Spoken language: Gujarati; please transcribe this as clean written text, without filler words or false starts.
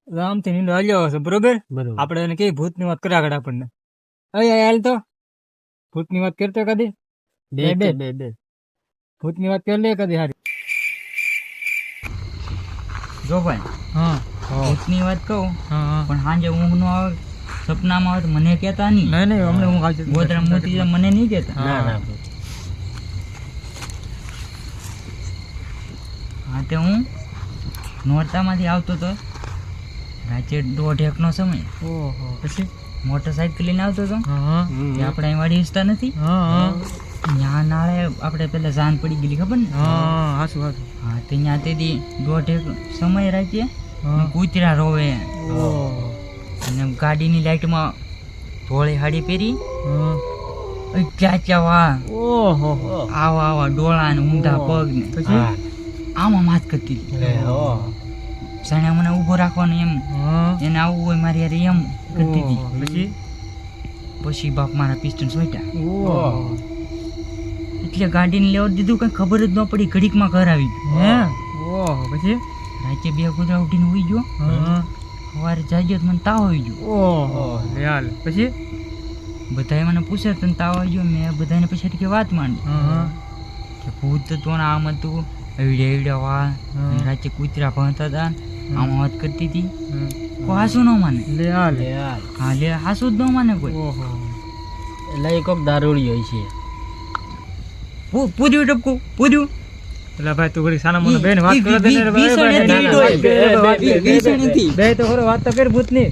રામથી નીંદો હાલ્યો હશે, બરોબર? બરોબર. આપણે એને કઈ ભૂતની વાત કર્યા આગળ આપણને. અય હાલ તો ભૂતની વાત કરતો કદી બે બે. બે બે ભૂતની વાત કરી લે કદી હારી. જો ભાઈ હા ભૂતની વાત કહું હા પણ સાંજે ઊંઘ નો આવે સપનામાં આવે તો મને કહેતા નહીં. નહીં નહીં અમને હું ખાલી ગોધરા મોતી જાય મને નહીં કહેતા. ના ના હા તે હું નોરતામાંથી આવતો તો રાત્રે 1:30 નો સમય ઓહો પછી મોટરસાઇકલ લઈને આવતો હતો. હા તે આપણે અહીં વાડી વિસ્તાર નથી હા ત્યાં નાળે આપણે પેલા જાન પડી ગયેલી ખબર ને. હા હાસુ હાસુ. હા તે ત્યાં તેથી 1:30 સમય રાખીએ હા કૂતરા રોવે ઓહો અને ગાડીની લાઈટમાં ધોળી હાડી પહેરી હા ક્યાં વા ઓહો આવા આવા ડોળા ને ઊંધા પગ ને પછી આમાં માથ કરતી હતી. જાણે મને ઊભો રાખવાનું એમ હા એને આવવું હોય મારી યાર એમ કરતી હતી. ઓહો, પછી પછી બાપ મારા પિસ્ટન સોટ્યા ઓહો એટલે ગાડીને લેવા દીધું કઈ ખબર જ ન પડી ઘડીકમાં ઘર આવી ગયું. હે ઓહો પછી રાતે 2 કૂતરા ઉઠીને ઉઈ ગયો. હા સવારે જાગ્યો તો મને તાવ આવી ગયો. ઓહો યાર પછી બધાએ મને પૂછે તને તાવ આવી ગયો. મેં બધાને પછી કે વાત માંડી હા કે ભૂત તો આમ હતું એવડે વા હા. રાતે કૂતરા ભણતા હતા આમાં વાત કરતી હતી. હા. કોઈ હાસું ન માને. લે હાલ હા લે હાસું જ ન માને કોઈ. ઓહો એટલે એ કોક દારૂડી હોય છે. પૂર્યું ટપકું પૂર્યું એટલે ભાઈ તું ઘડી સાના મને બેન વાત ઈ કરે તને વી- વી- વીસણ હતી, બે વીસણ હતી. તો ખરો વાત તો કર ભૂતની